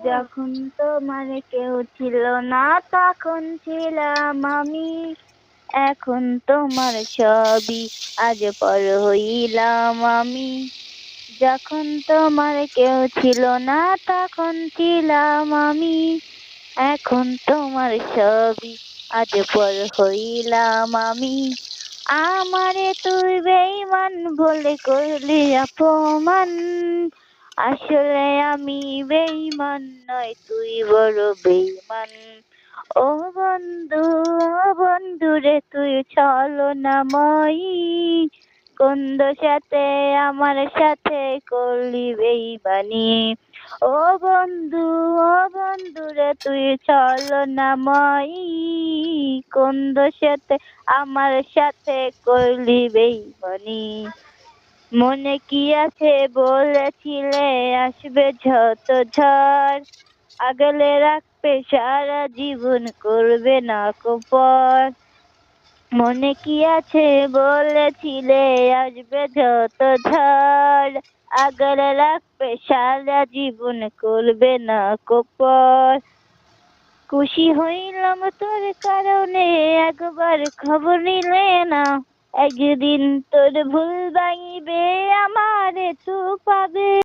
যখন তোমার কেউ ছিল না তখন ছিলাম আমি, এখন তোমার সবই আজ পর হইলাম আমি। যখন তোমার কেউ ছিল না তখন ছিলাম আমি, এখন তোমার সবই আজ পর হইলাম আমি। আমারে তুই বেঈমান বলে করলি অপমান, আসলে আমি বেঈমান নয়, তুই বড় বেঈমান। ও বন্ধু, ও বন্ধু রে তুই ছলনাময়ী, কোন দোষাতে আমার সাথে করলি বেঈমানি। ও বন্ধু, ও বন্ধু রে তুই ছলনাময়ী, কোন দোষাতে আমার সাথে করলি বেঈমানি। মনে কি আছে বলেছিলে আসবে যত ঝড়, আগলে রাখবে সারা জীবন করবে না কপর। মনে কি আছে বলেছিলে আসবে যত ঝড়, আগলে রাখবে সারা জীবন করবে না কপর। খুশি হইলাম তোর কারণে একবার খবর নিলে না, একদিন তোর ভুল ভাঙিবে আমারে তো পাবে।